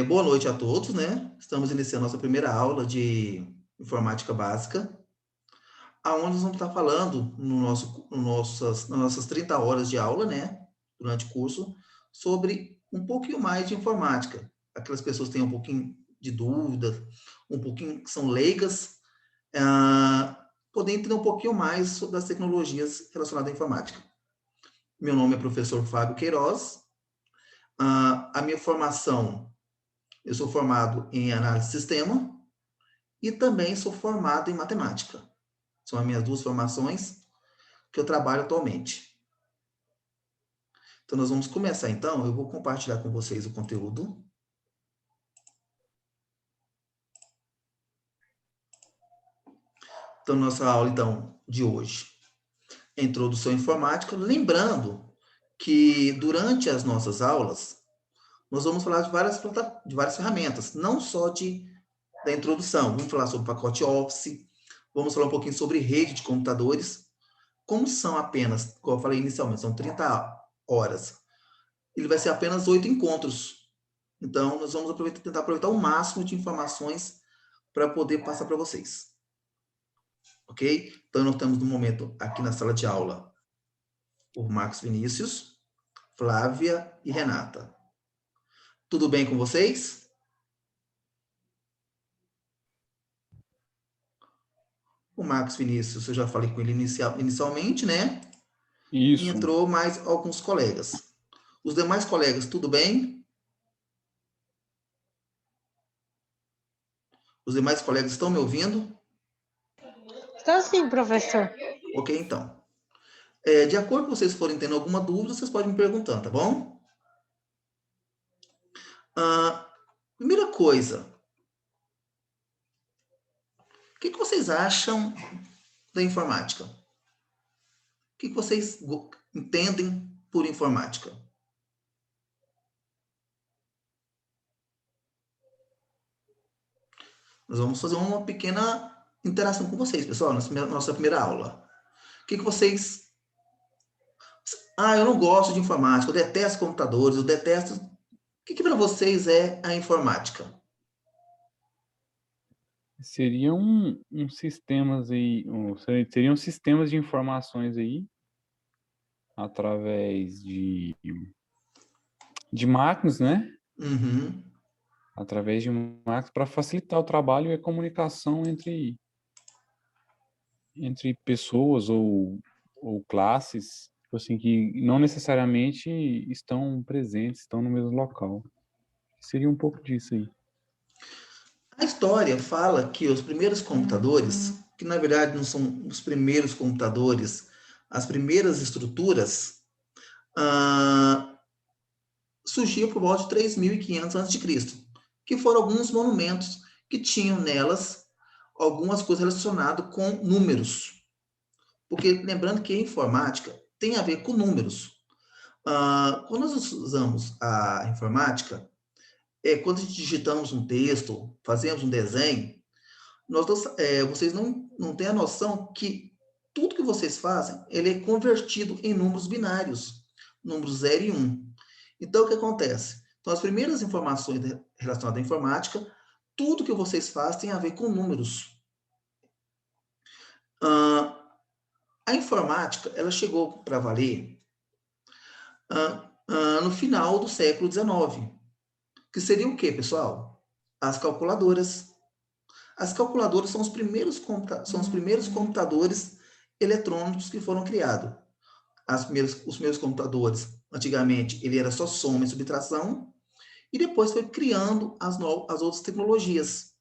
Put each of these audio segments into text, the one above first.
Boa noite a todos, né? Estamos iniciando nossa primeira aula de informática básica, aonde nós vamos estar falando nas nossas 30 horas de aula, né? Durante o curso, sobre um pouquinho mais de informática. Aquelas pessoas que têm um pouquinho de dúvida, um pouquinho que são leigas, poder entender um pouquinho mais sobre as tecnologias relacionadas à informática. Meu nome é professor Fábio Queiroz. A minha formação, eu sou formado em análise de sistema, e também sou formado em matemática. São as minhas duas formações que eu trabalho atualmente. Então, nós vamos começar, então. Eu vou compartilhar com vocês o conteúdo. Então, nossa aula, então, de hoje é Introdução à Informática. Lembrando que, durante as nossas aulas, nós vamos falar de várias ferramentas, não só da introdução. Vamos falar sobre o pacote Office, vamos falar um pouquinho sobre rede de computadores. Como são apenas, como eu falei inicialmente, são 30 horas, ele vai ser apenas 8 encontros. Então, nós vamos tentar aproveitar o máximo de informações para poder passar para vocês. Ok? Então, nós estamos no momento aqui na sala de aula o Marcos Vinícius, Flávia e Renata. Tudo bem com vocês? O Marcos Vinícius, eu já falei com ele inicialmente, né? E Isso. entrou mais alguns colegas. Os demais colegas, tudo bem? Os demais colegas estão me ouvindo? Estou sim, professor. Ok, então. De acordo com vocês forem tendo alguma dúvida, vocês podem me perguntando, tá bom? Primeira coisa, o que vocês acham da informática? O que vocês entendem por informática? Nós vamos fazer uma pequena interação com vocês, pessoal, nossa primeira aula. O que vocês... eu não gosto de informática, eu detesto computadores, eu detesto... O que para vocês é a informática? Seriam uns sistemas aí, seriam sistemas de informações aí, através de máquinas, né? Uhum. Através de máquinas para facilitar o trabalho e a comunicação entre pessoas ou classes, tipo assim, que não necessariamente estão presentes, estão no mesmo local. Seria um pouco disso aí. A história fala que os primeiros computadores, que na verdade não são os primeiros computadores, as primeiras estruturas, surgiu por volta de 3.500 a.C., que foram alguns monumentos que tinham nelas algumas coisas relacionadas com números. Porque lembrando que a informática tem a ver com números. Quando nós usamos a informática, quando digitamos um texto, fazemos um desenho, vocês não têm a noção que tudo que vocês fazem, ele é convertido em números binários, números 0 e 1. Então, o que acontece? Então, as primeiras informações relacionadas à informática, tudo que vocês fazem tem a ver com números. A informática, ela chegou para valer no final do século XIX, que seria o quê, pessoal? As calculadoras. As calculadoras são os primeiros computadores eletrônicos que foram criados. Os primeiros computadores, antigamente, ele era só soma e subtração, e depois foi criando as outras tecnologias.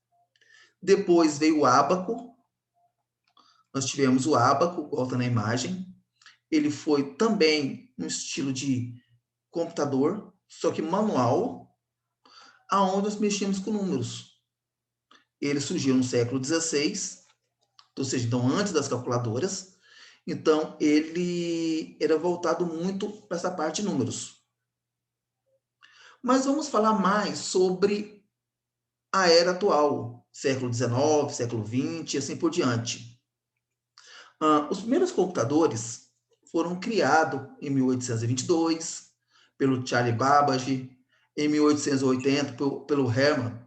Depois veio o ábaco, nós tivemos o ábaco, volta na imagem, ele foi também um estilo de computador, só que manual, aonde nós mexíamos com números. Ele surgiu no século XVI, ou seja, então antes das calculadoras, então ele era voltado muito para essa parte de números. Mas vamos falar mais sobre a era atual, século XIX, século XX e assim por diante. Os primeiros computadores foram criados em 1822 pelo Charlie Babbage, em 1880 pelo Hermann,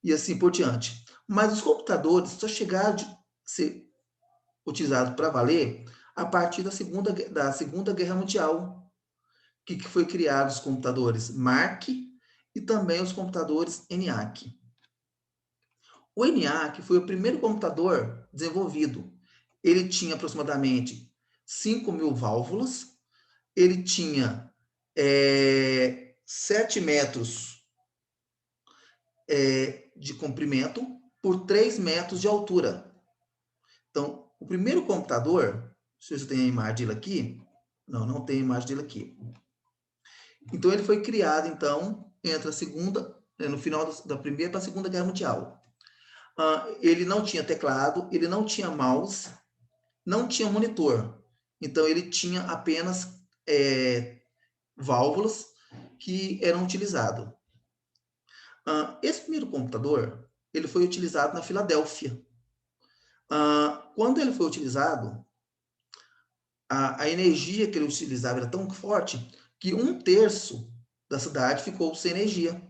e assim por diante. Mas os computadores só chegaram a ser utilizados para valer a partir da Segunda Guerra Mundial, que foi criados os computadores Mark e também os computadores ENIAC. O ENIAC foi o primeiro computador desenvolvido. Ele tinha aproximadamente 5.000 válvulas, ele tinha 7 metros de comprimento por 3 metros de altura. Então, o primeiro computador, não sei se eu tenho a imagem dele aqui. Não, não tem a imagem dele aqui. Então, ele foi criado, então, entre a segunda, no final da Primeira para a Segunda Guerra Mundial. Ele não tinha teclado, ele não tinha mouse, não tinha monitor. Então, ele tinha apenas válvulas que eram utilizadas. Esse primeiro computador, ele foi utilizado na Filadélfia. Quando ele foi utilizado, a energia que ele utilizava era tão forte que 1/3 da cidade ficou sem energia.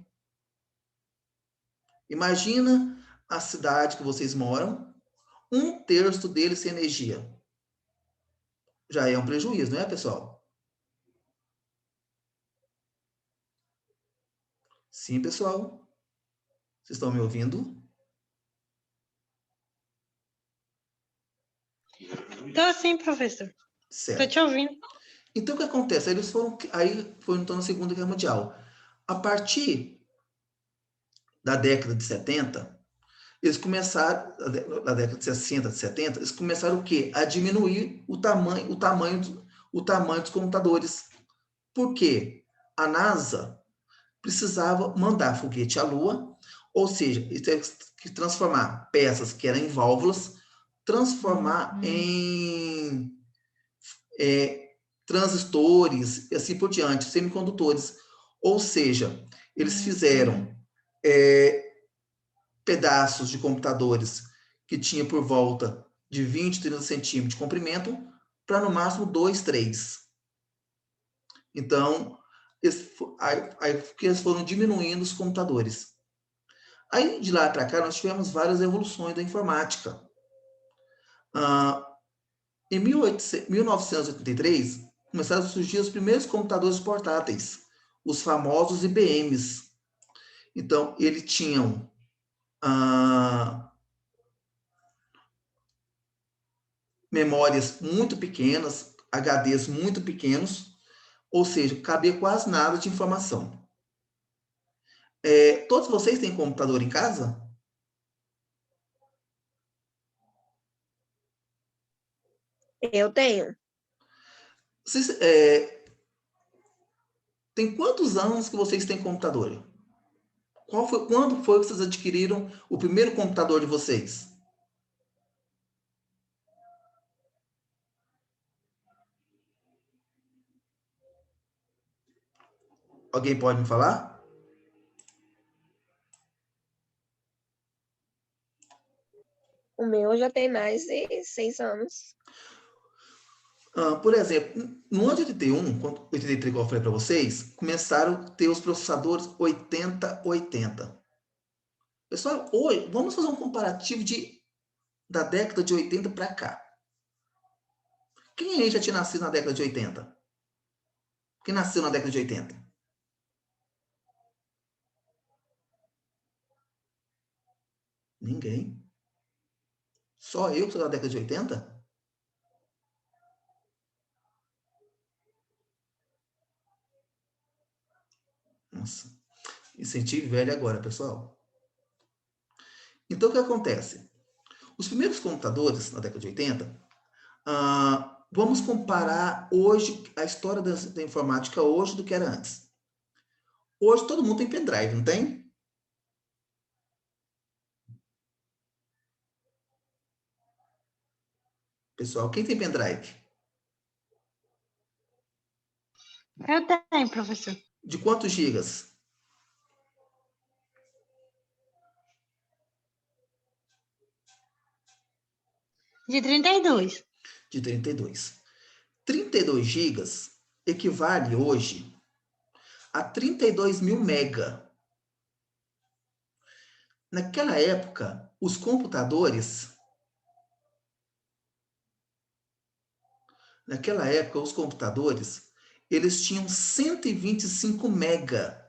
Imagina a cidade que vocês moram, 1/3 dele sem energia. Já é um prejuízo, não é, pessoal? Sim, pessoal. Vocês estão me ouvindo? Tô sim, professor. Tô Certo. te ouvindo. Então, o que acontece? Aí foi então na Segunda Guerra Mundial. A partir da década de 70, eles começaram, na década de 60, de 70, eles começaram o quê? A diminuir o tamanho dos computadores. Por quê? A NASA precisava mandar foguete à Lua, ou seja, eles teve que transformar peças que eram em válvulas, transformar em transistores e assim por diante, semicondutores. Ou seja, eles fizeram pedaços de computadores que tinha por volta de 20, 30 centímetros de comprimento para no máximo 2, 3. Então, aí que eles foram diminuindo os computadores. Aí, de lá para cá, nós tivemos várias evoluções da informática. Em 1983, começaram a surgir os primeiros computadores portáteis, os famosos IBMs. Então, eles tinham memórias muito pequenas, HDs muito pequenos, ou seja, cabia quase nada de informação. Todos vocês têm computador em casa? Eu tenho. Vocês, tem quantos anos que vocês têm computador? Quando foi que vocês adquiriram o primeiro computador de vocês? Alguém pode me falar? O meu já tem mais de 6 anos. Por exemplo, no ano de 81, 83, igual eu falei para vocês, começaram a ter os processadores 8080. Pessoal, hoje, vamos fazer um comparativo da década de 80 para cá. Quem aí já tinha nascido na década de 80? Quem nasceu na década de 80? Ninguém. Só eu que sou da década de 80? Nossa, me senti velho agora, pessoal. Então, o que acontece? Os primeiros computadores, na década de 80, vamos comparar hoje a história da informática hoje do que era antes. Hoje todo mundo tem pendrive, não tem? Pessoal, quem tem pendrive? Eu tenho, professor. De quantos gigas? De 32. De 32. 32 gigas equivale hoje a 32 mil mega. Naquela época, os computadores eles tinham 125 mega.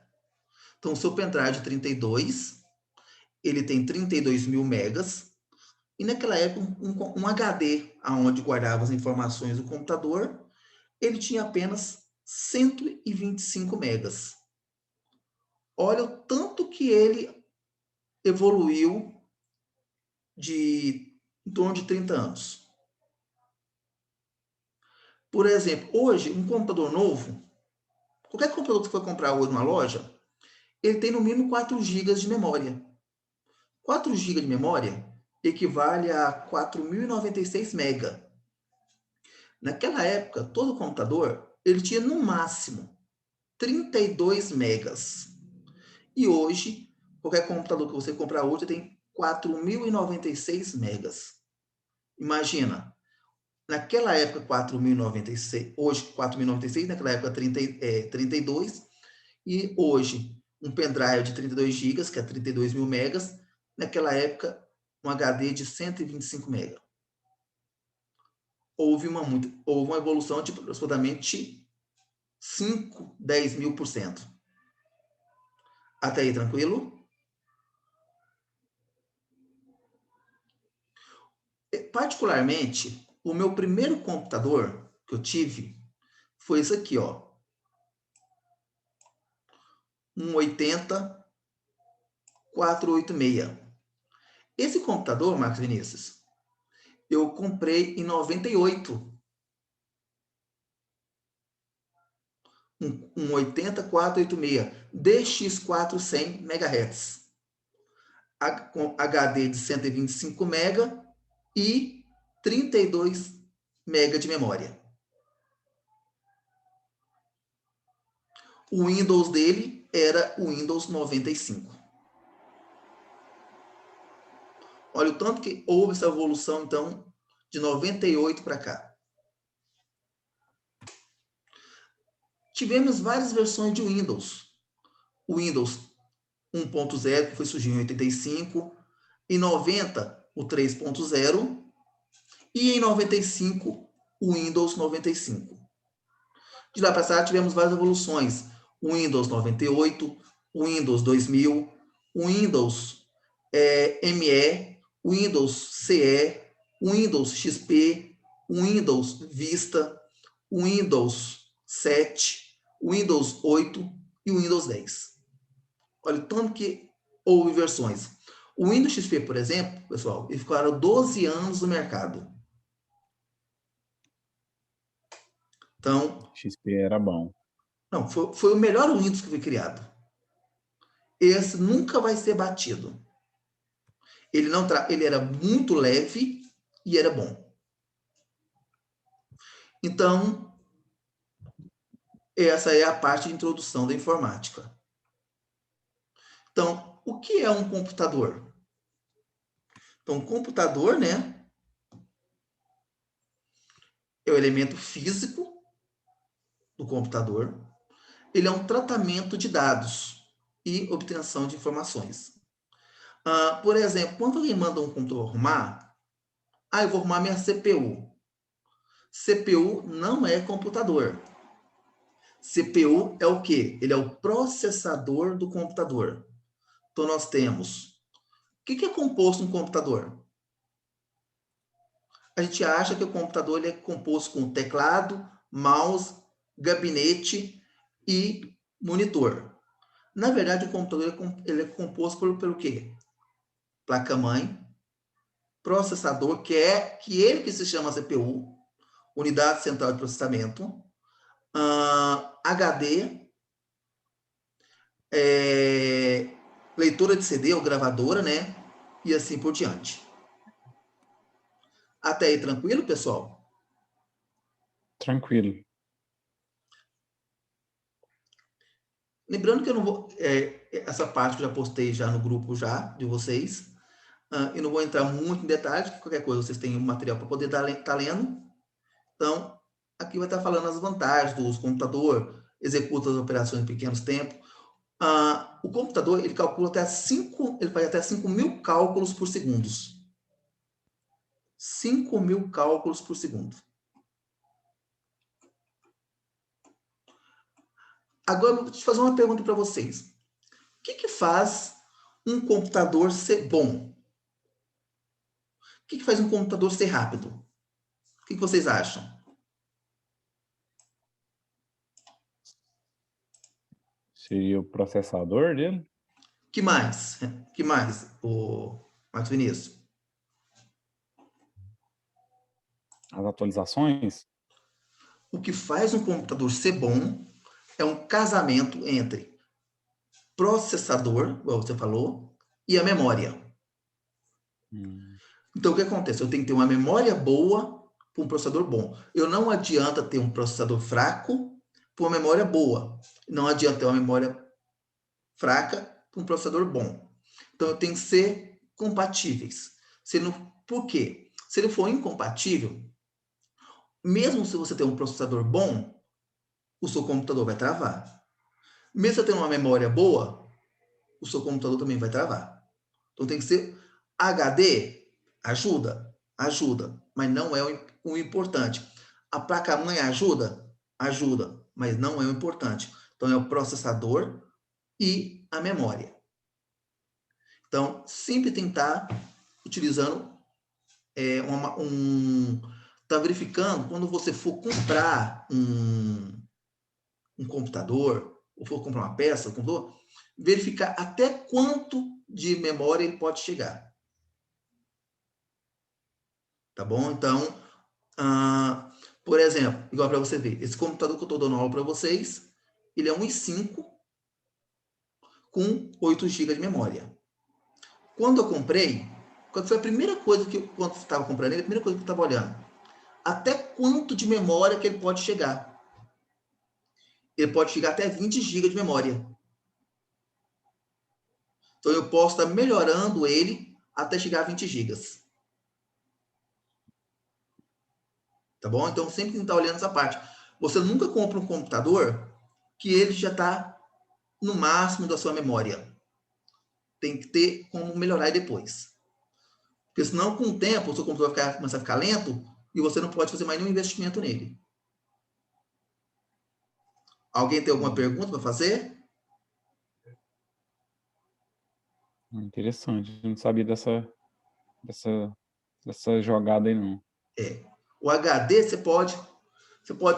Então, o seu pendrive de 32, ele tem 32 mil megas. E naquela época, um HD, onde guardava as informações do computador, ele tinha apenas 125 megas. Olha o tanto que ele evoluiu em torno de 30 anos. Por exemplo, hoje, um computador novo, qualquer computador que você for comprar hoje numa loja, ele tem no mínimo 4 GB de memória. 4 GB de memória equivale a 4.096 mega. Naquela época, todo computador ele tinha no máximo 32 megas. E hoje, qualquer computador que você comprar hoje tem 4.096 megas. Imagina, naquela época 4.096, hoje 4.096, naquela época 32, e hoje um pendrive de 32 GB, que é 32 mil megas, naquela época um HD de 125 megas. Houve uma evolução de aproximadamente 5, 10 mil %. Até aí, tranquilo? Particularmente, o meu primeiro computador que eu tive foi esse aqui, ó. Um 80-486. Esse computador, Marcos Vinícius, eu comprei em 98. Um 80-486 DX4 100 MHz. Com HD de 125 MB e 32 MB de memória. O Windows dele era o Windows 95. Olha o tanto que houve essa evolução, então, de 98 para cá. Tivemos várias versões de Windows. O Windows 1.0, que foi surgir em 85. Em 90, o 3.0. E em 95, o Windows 95. De lá para cá, tivemos várias evoluções. O Windows 98, o Windows 2000, o Windows ME, o Windows CE, o Windows XP, o Windows Vista, o Windows 7, o Windows 8 e o Windows 10. Olha o tanto que houve versões. O Windows XP, por exemplo, pessoal, ele ficou 12 anos no mercado. Então, XP era bom. Não, foi o melhor Windows que foi criado. Esse nunca vai ser batido. Ele era muito leve e era bom. Então, essa é a parte de introdução da informática. Então, o que é um computador? Então, um computador, né, é o elemento físico do computador. Ele é um tratamento de dados e obtenção de informações. Por exemplo, quando alguém manda um computador arrumar, eu vou arrumar minha CPU. CPU não é computador. CPU é o quê? Ele é o processador do computador. Então, nós temos... O que é composto um computador? A gente acha que o computador ele é composto com teclado, mouse, gabinete e monitor. Na verdade, o computador ele é composto pelo quê? Placa-mãe, processador, que ele que se chama CPU, unidade central de processamento, HD, leitora de CD ou gravadora, né? E assim por diante. Até aí, tranquilo, pessoal? Tranquilo. Lembrando que eu não vou... essa parte que eu já postei já no grupo já de vocês. Eu não vou entrar muito em detalhes, qualquer coisa vocês têm um material para poder estar lendo. Então, aqui vai estar falando as vantagens do uso do computador, executa as operações em pequenos tempos. O computador, ele calcula ele faz até 5.000 cálculos por segundo. 5.000 cálculos por segundo. Agora, eu vou te fazer uma pergunta para vocês. O que faz um computador ser bom? O que faz um computador ser rápido? O que vocês acham? Seria o processador dele? Que mais? Que mais, o Marcos Vinícius? As atualizações? O que faz um computador ser bom é um casamento entre processador, igual você falou, e a memória. Então, o que acontece? Eu tenho que ter uma memória boa para um processador bom. Eu não adianta ter um processador fraco para uma memória boa. Não adianta ter uma memória fraca para um processador bom. Então, eu tenho que ser compatíveis. Por quê? Se ele for incompatível, mesmo se você ter um processador bom, o seu computador vai travar. Mesmo se você ter uma memória boa, o seu computador também vai travar. Então, tem que ser HD. Ajuda, mas não é o importante. A placa-mãe ajuda, mas não é o importante. Então, é o processador e a memória. Então, sempre tentar utilizando tá verificando quando você for comprar um computador, ou for comprar uma peça, verificar até quanto de memória ele pode chegar. Tá bom? Então, por exemplo, igual para você ver, esse computador que eu estou dando aula para vocês, ele é um i5 com 8 GB de memória. Quando eu comprei, quando foi a primeira coisa quando eu estava comprando ele, a primeira coisa que eu estava olhando, até quanto de memória que ele pode chegar? Ele pode chegar até 20 GB de memória. Então, eu posso estar melhorando ele até chegar a 20 GB. Tá bom? Então, sempre tem que estar olhando essa parte. Você nunca compra um computador que ele já está no máximo da sua memória. Tem que ter como melhorar depois. Porque senão, com o tempo, o seu computador começa a ficar lento e você não pode fazer mais nenhum investimento nele. Alguém tem alguma pergunta para fazer? Interessante. Eu não sabia dessa jogada aí, não. O HD, você pode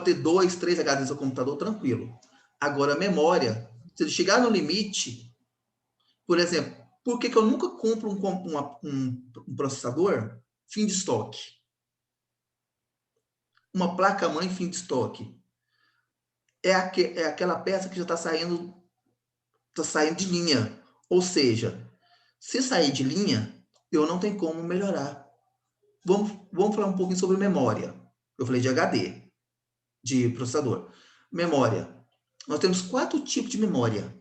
ter 2, 3 HDs no seu computador tranquilo. Agora, a memória, se ele chegar no limite, por exemplo, por que eu nunca compro um processador fim de estoque? Uma placa-mãe fim de estoque. É aquela peça que já está saindo de linha. Ou seja, se sair de linha, eu não tenho como melhorar. Vamos falar um pouquinho sobre memória. Eu falei de HD, de processador. Memória. Nós temos 4 tipos de memória.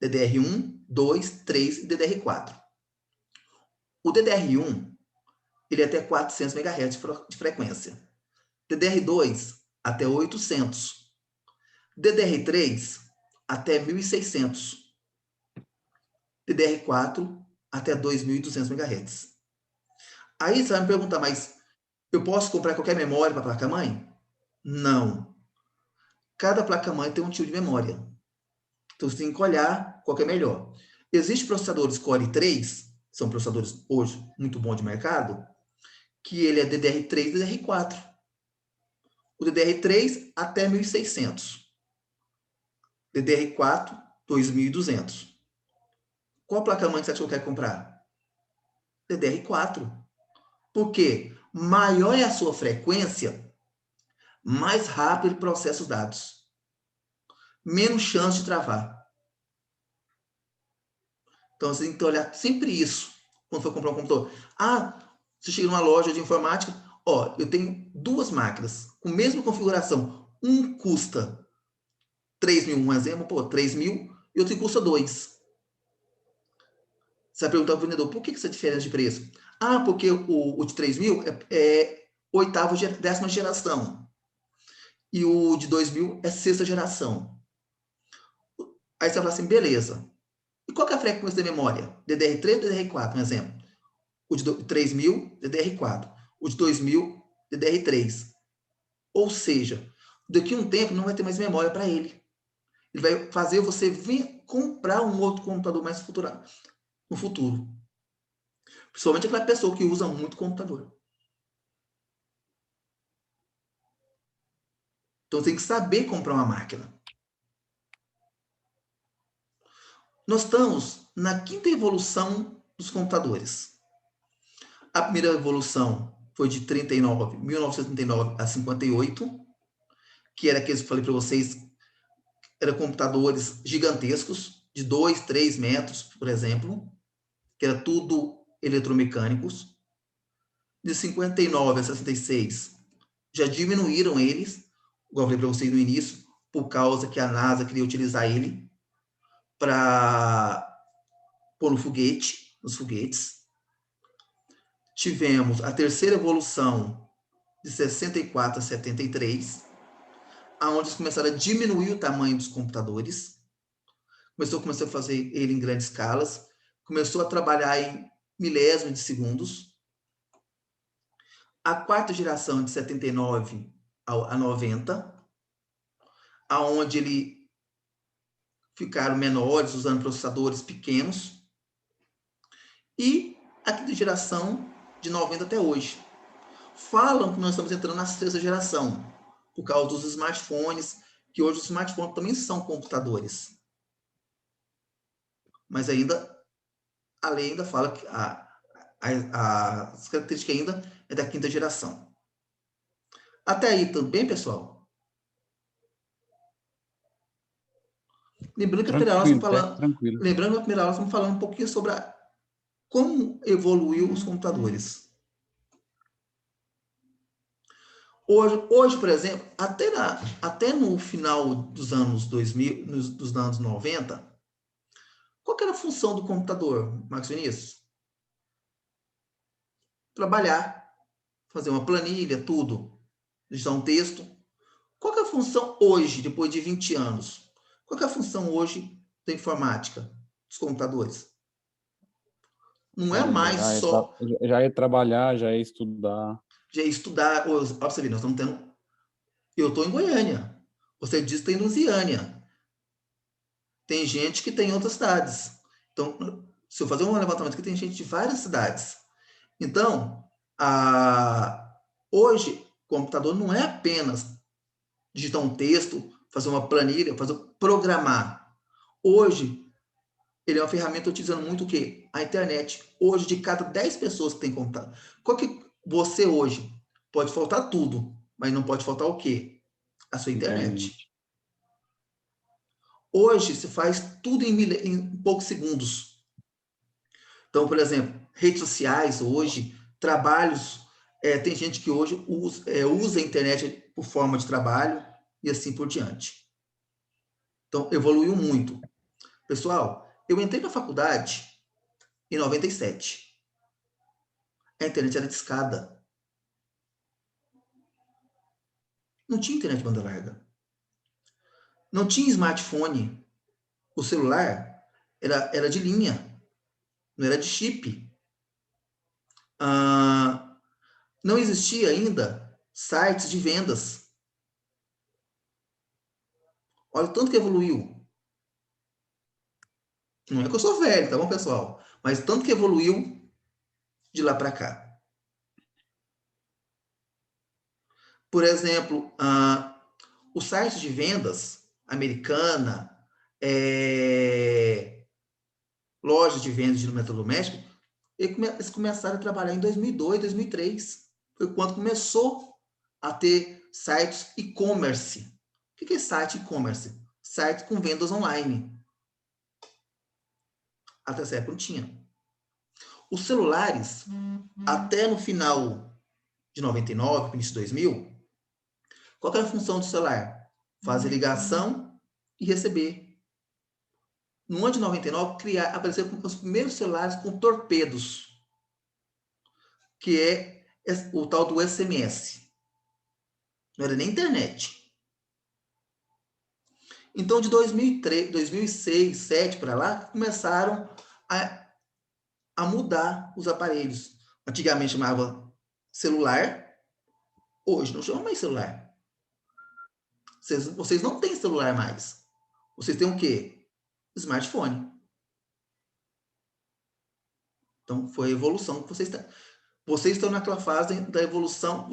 DDR1, 2, 3 e DDR4. O DDR1, ele é até 400 MHz de frequência. DDR2, até 800. DDR3, até 1.600. DDR4, até 2.200 MHz. Aí você vai me perguntar, mas eu posso comprar qualquer memória para a placa-mãe? Não. Cada placa-mãe tem um tipo de memória. Então, você tem que olhar qual que é melhor. Existem processadores Core 3, são processadores hoje muito bons de mercado, que ele é DDR3 e DDR4. O DDR3 até 1.600. DDR4, 2.200. Qual placa-mãe que você quer comprar? DDR4. Por quê? Maior é a sua frequência, mais rápido ele processa os dados. Menos chance de travar. Então, você tem que olhar sempre isso quando for comprar um computador. Você chega numa loja de informática, eu tenho 2 máquinas com a mesma configuração. Um custa 3.000, um exemplo, 3.000, e outro custa 2. Você vai perguntar ao vendedor, por que essa diferença de preço? Porque o de 3.000 é 10ª geração. E o de 2.000 é 6ª geração. Aí você vai falar assim, beleza. E qual que é a frequência da memória? DDR3 ou DDR4, um exemplo. O de 3000, DDR4. O de 2000, DDR3. Ou seja, daqui a um tempo não vai ter mais memória para ele. Ele vai fazer você vir comprar um outro computador mais no futuro. Principalmente aquela pessoa que usa muito computador. Então tem que saber comprar uma máquina. Nós estamos na quinta evolução dos computadores. A primeira evolução foi de 1939 a 58, que era aqueles que eu falei para vocês, eram computadores gigantescos, de 2, 3 metros, por exemplo, que era tudo eletromecânicos. De 59 a 66, já diminuíram eles, igual eu falei para vocês no início, por causa que a NASA queria utilizar ele para pôr no foguete, nos foguetes. Tivemos a terceira evolução de 64 a 73, aonde eles começaram a diminuir o tamanho dos computadores. Começou a fazer ele em grandes escalas, começou a trabalhar em milésimos de segundos. A quarta geração de 79 a 90, aonde ele ficaram menores, usando processadores pequenos. E a quinta geração, de 90 até hoje. Falam que nós estamos entrando na sexta geração, por causa dos smartphones, que hoje os smartphones também são computadores. Mas ainda, a lei ainda fala que as características ainda é da quinta geração. Até aí, tudo bem, pessoal? Lembrando que a primeira aula estamos falando, lembrando que a primeira aula estamos falando um pouquinho sobre como evoluiu os computadores. Hoje, por exemplo, até no final dos anos 2000, dos anos 90, qual que era a função do computador, Marcos Vinícius? Trabalhar, fazer uma planilha, tudo, digitar um texto. Qual que é a função hoje, depois de 20 anos? Qual que é a função hoje da informática, dos computadores? Não é mais só... Já é trabalhar, já é estudar. Já é estudar. Olha pra você ver, nós estamos tendo... Eu estou em Goiânia. Você diz que tem em Lusiânia. Tem gente que tem em outras cidades. Então, se eu fazer um levantamento aqui, tem gente de várias cidades. Então, hoje, o computador não é apenas digitar um texto, fazer uma planilha, programar. Hoje, ele é uma ferramenta utilizando muito o quê? A internet. Hoje, de cada 10 pessoas que tem computador. Qual que você hoje? Pode faltar tudo, mas não pode faltar o quê? A sua internet. Hoje, se faz tudo em poucos segundos. Então, por exemplo, redes sociais hoje, trabalhos, tem gente que hoje usa a internet por forma de trabalho e assim por diante. Então, evoluiu muito. Pessoal, eu entrei na faculdade em 97. A internet era discada. Não tinha internet de banda larga. Não tinha smartphone. O celular era de linha. Não era de chip. Não existia ainda sites de vendas. Olha o tanto que evoluiu. Não é que eu sou velho, tá bom, pessoal? Mas tanto que evoluiu de lá para cá. Por exemplo, os sites de vendas, Americana, lojas de vendas de eletrodoméstico, eles começaram a trabalhar em 2002, 2003. Foi quando começou a ter sites e-commerce. O que é site e-commerce? Site com vendas online. Até essa época não tinha. Os celulares, até no final de 99, início de 2000, qual era a função do celular? Fazer ligação e receber. No ano de 99, apareceram os primeiros celulares com torpedos, que é o tal do SMS. Não era nem internet. Então, de 2003, 2006, 2007 para lá, começaram a mudar os aparelhos. Antigamente chamava celular, hoje não chama mais celular. Vocês não têm celular mais. Vocês têm o quê? Smartphone. Então, foi a evolução que vocês têm. Vocês estão naquela fase da evolução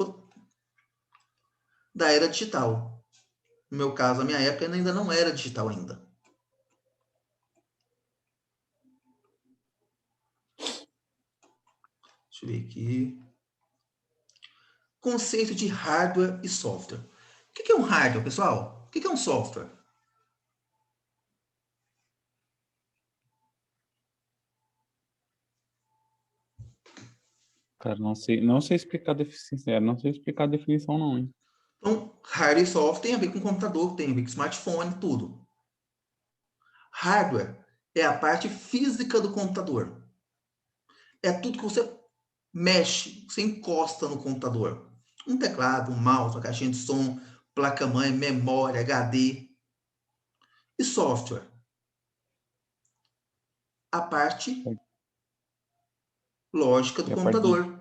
da era digital. No meu caso, a minha época ainda não era digital ainda. Deixa eu ver aqui. Conceito de hardware e software. O que é um hardware, pessoal? O que é um software? Cara, não sei explicar a definição, não sei explicar a definição não, hein? Então, hardware e software tem a ver com computador, tem a ver com smartphone, tudo. Hardware é a parte física do computador. É tudo que você mexe, você encosta no computador. Um teclado, um mouse, uma caixinha de som, placa-mãe, memória, HD. E software? A parte lógica do computador.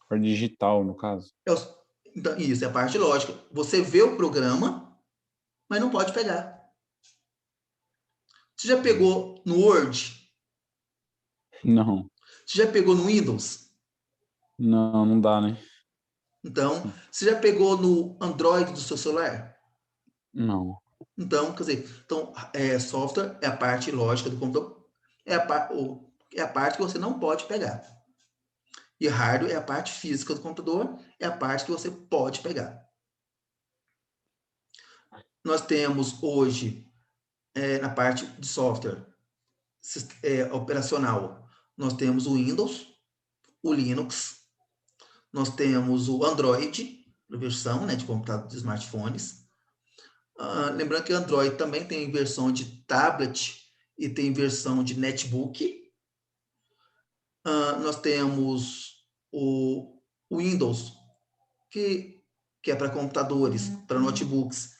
A parte digital, no caso. Então, isso, é a parte lógica. Você vê o programa, mas não pode pegar. Você já pegou no Word? Não. Você já pegou no Windows? Não, não dá, né? Então, você já pegou no Android do seu celular? Não. Então, quer dizer, software é a parte lógica do computador, é a parte que você não pode pegar. E hardware é a parte física do computador, é a parte que você pode pegar. Nós temos hoje, na parte de software operacional, nós temos o Windows, o Linux, nós temos o Android, a versão de computador de smartphones. Lembrando que o Android também tem versão de tablet e tem versão de netbook. Nós temos o Windows, que é para computadores, para notebooks.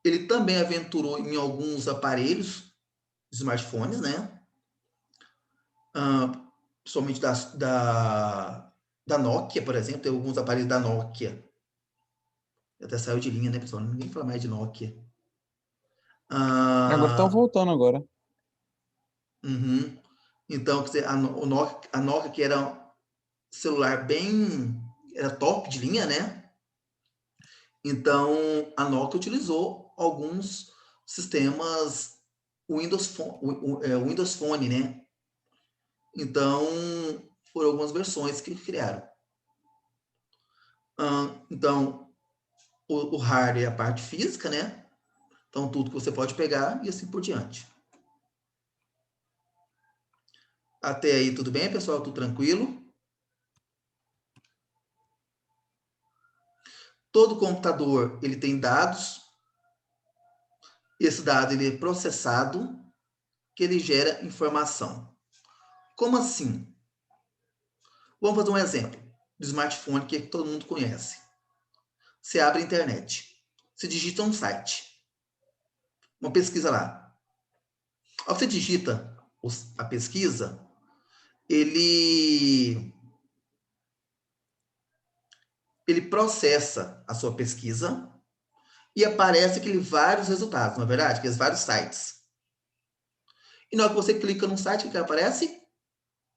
Ele também aventurou em alguns aparelhos, smartphones, né? Principalmente da Nokia, por exemplo, tem alguns aparelhos da Nokia. Até saiu de linha, né, pessoal? Ninguém fala mais de Nokia. Agora estão voltando agora. Uhum. Então, quer dizer, a Nokia, que era um celular era top de linha, né? Então, a Nokia utilizou alguns sistemas Windows Phone, né? Então, foram algumas versões que criaram. Então, o hardware é a parte física, né? Então, tudo que você pode pegar e assim por diante. Até aí, tudo bem, pessoal? Tudo tranquilo? Todo computador, ele tem dados. Esse dado, ele é processado, que ele gera informação. Como assim? Vamos fazer um exemplo do smartphone que todo mundo conhece. Você abre a internet. Você digita um site. Uma pesquisa lá. Ao que você digita a pesquisa, ele processa a sua pesquisa e aparece vários resultados, não é verdade? Aqueles vários sites. E na hora que você clica num site, o que aparece?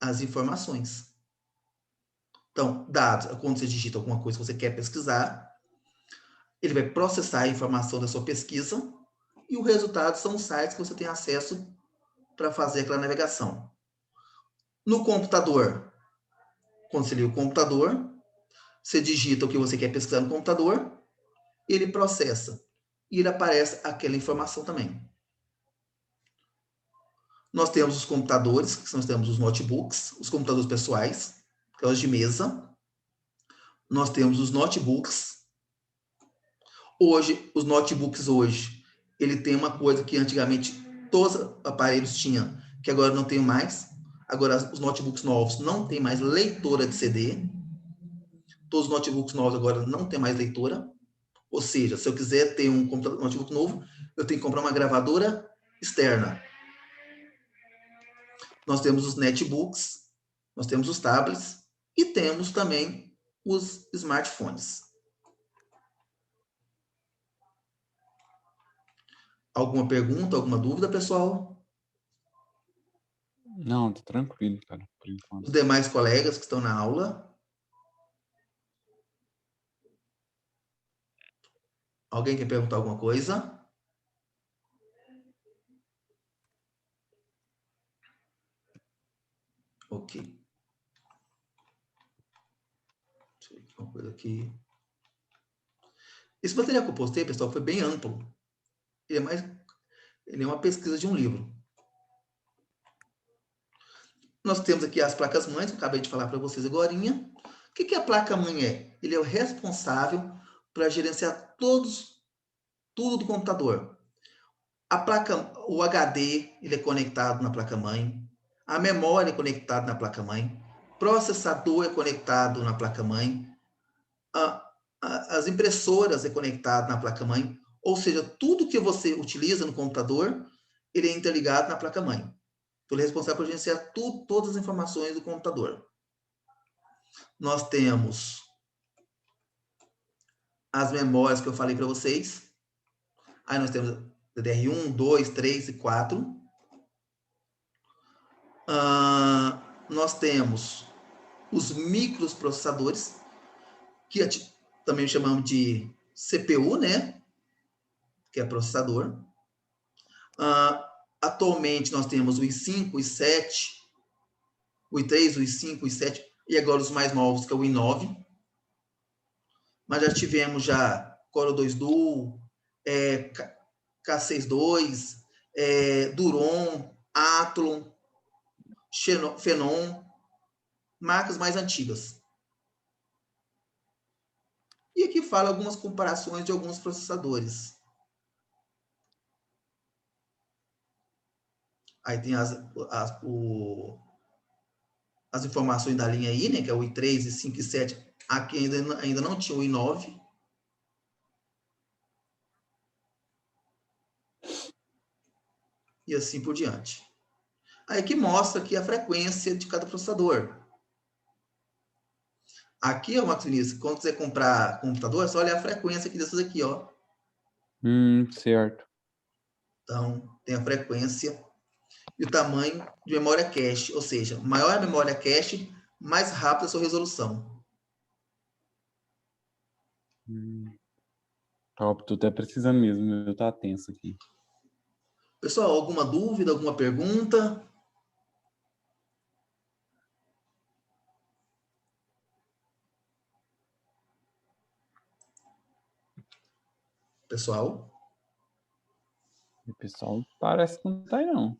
As informações. Então, dados, quando você digita alguma coisa que você quer pesquisar, ele vai processar a informação da sua pesquisa e o resultado são os sites que você tem acesso para fazer aquela navegação. No computador, quando você liga o computador, você digita o que você quer pesquisar no computador, ele processa e ele aparece aquela informação também. Nós temos os computadores, que nós temos os notebooks, os computadores pessoais, aquelas de mesa. Nós temos os notebooks. Os notebooks hoje, ele tem uma coisa que antigamente todos os aparelhos tinham, que agora não tem mais. Agora, os notebooks novos não tem mais leitora de CD. Todos os notebooks novos agora não tem mais leitora. Ou seja, se eu quiser ter um notebook novo, eu tenho que comprar uma gravadora externa. Nós temos os netbooks, nós temos os tablets e temos também os smartphones. Alguma pergunta, alguma dúvida, pessoal? Não, tá tranquilo, cara, por Os enquanto. demais colegas que estão na aula? Alguém quer perguntar alguma coisa? Ok. Deixa eu ver uma coisa aqui. Esse material que eu postei, pessoal, foi bem amplo. Ele é uma pesquisa de um livro. Nós temos aqui as placas-mães, que eu acabei de falar para vocês agorinha. O que a placa-mãe é? Ele é o responsável para gerenciar tudo do computador. O HD, ele é conectado na placa-mãe. A memória é conectada na placa-mãe. Processador é conectado na placa-mãe. As impressoras é conectado na placa-mãe. Ou seja, tudo que você utiliza no computador, ele é interligado na placa-mãe. Então, ele é responsável por gerenciar todas as informações do computador. Nós temos as memórias que eu falei para vocês. Aí nós temos DDR1, 2, 3 e 4. Nós temos os microprocessadores, que também chamamos de CPU, né? Que é processador. Atualmente nós temos o i5, o i7, o i3, o i5, o i7 e agora os mais novos, que é o i9. Mas já tivemos Core 2 Duo, K62, Duron, Athlon, Phenom, marcas mais antigas. E aqui fala algumas comparações de alguns processadores. Aí tem as informações da linha I, né, que é o i3, i5 e 7. Aqui ainda não tinha o i9. E assim por diante. Aí que mostra aqui a frequência de cada processador. Aqui, Marcos Vinícius, quando você comprar computador, você olha a frequência aqui desses aqui, ó. Certo. Então, tem a frequência e o tamanho de memória cache, ou seja, maior a memória cache, mais rápida a sua resolução. Top, tô até precisando mesmo, eu tá tenso aqui. Pessoal, alguma dúvida, alguma pergunta? Pessoal? O pessoal parece que não tá aí, não.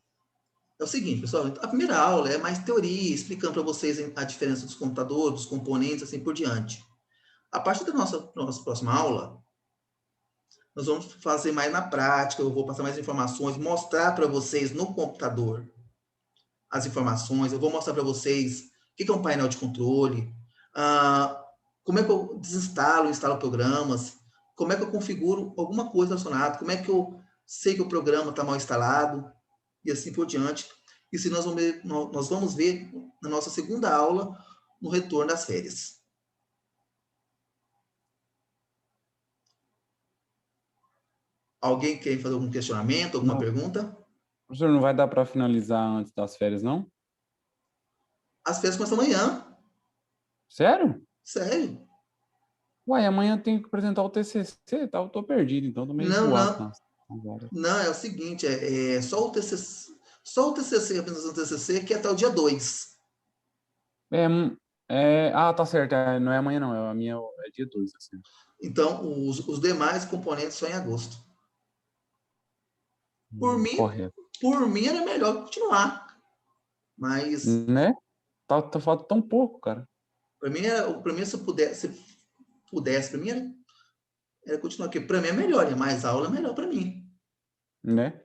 É o seguinte, pessoal, a primeira aula é mais teoria, explicando para vocês a diferença dos computadores, dos componentes, assim por diante. A partir da nossa próxima aula, nós vamos fazer mais na prática, eu vou passar mais informações, mostrar para vocês no computador as informações, eu vou mostrar para vocês o que é um painel de controle, como é que eu desinstalo, instalo programas, como é que eu configuro alguma coisa relacionada, como é que eu sei que o programa está mal instalado, e assim por diante. Isso nós vamos ver na nossa segunda aula, no retorno das férias. Alguém quer fazer algum questionamento, alguma pergunta? Professor, não vai dar para finalizar antes das férias, não? As férias começam amanhã. Sério? Sério? Uai, amanhã eu tenho que apresentar o TCC, tá? Eu tô perdido, então tô meio zoado. Não, é o seguinte, só o TCC, apenas o TCC, que é até o dia 2. Tá certo, não é amanhã não, a minha é dia 2. Assim. Então, os demais componentes só em agosto. Correto. Por mim era melhor continuar, mas... Né? Tá faltando tão pouco, cara. Para mim, se pudesse, para mim era continuar aqui. Para mim é melhor, é mais aula, é melhor para mim. Né?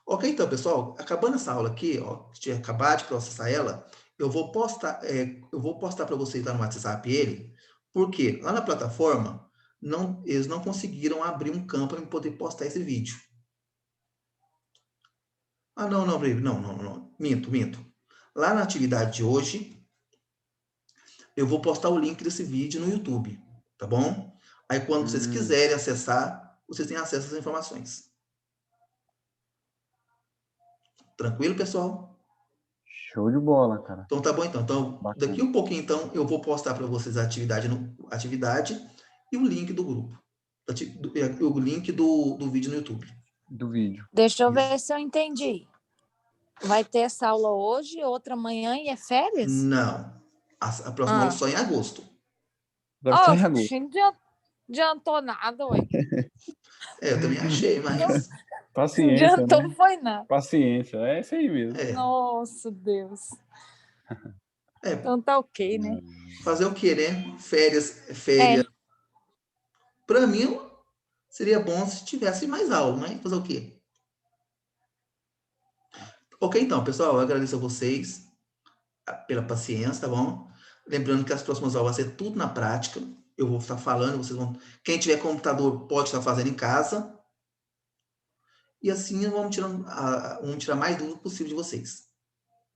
Ok, então, pessoal, acabando essa aula aqui, ó, se eu acabar de processar ela, eu vou postar para vocês lá no WhatsApp ele, porque lá na plataforma eles não conseguiram abrir um campo para poder postar esse vídeo. Ah, não, minto. Lá na atividade de hoje, eu vou postar o link desse vídeo no YouTube, tá bom? Aí, quando vocês quiserem acessar, vocês têm acesso às informações. Tranquilo, pessoal? Show de bola, cara. Então, tá bom, então. Então, Bacana. daqui um pouquinho, então, eu vou postar para vocês a atividade e o link do grupo. O link do vídeo no YouTube. Do vídeo. Deixa eu Isso. ver se eu entendi. Vai ter essa aula hoje, outra amanhã e é férias? Não. A próxima aula só em agosto. Deve ser em Oh, agosto. não adiantou nada, ué. Eu também achei, mas... Não Paciência, adiantou, né? foi nada. Paciência, é isso aí mesmo. Nossa, Deus. É, Então tá ok, né? fazer o quê, né? Férias. Para mim, seria bom se tivesse mais aula, mas fazer o quê? Ok, então, pessoal, eu agradeço a vocês pela paciência, tá bom? Lembrando que as próximas aulas vai ser tudo na prática. Eu vou estar falando, vocês vão... Quem tiver computador pode estar fazendo em casa. E assim vamos tirar mais dúvidas possível de vocês.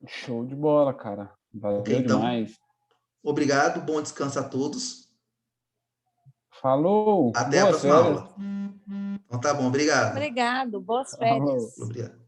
Show de bola, cara. Valeu Ok, então. demais. Obrigado, bom descanso a todos. Falou. Até a Boas próxima férias. aula. Então tá bom, obrigado. Obrigado, boas férias. Falou. Obrigado.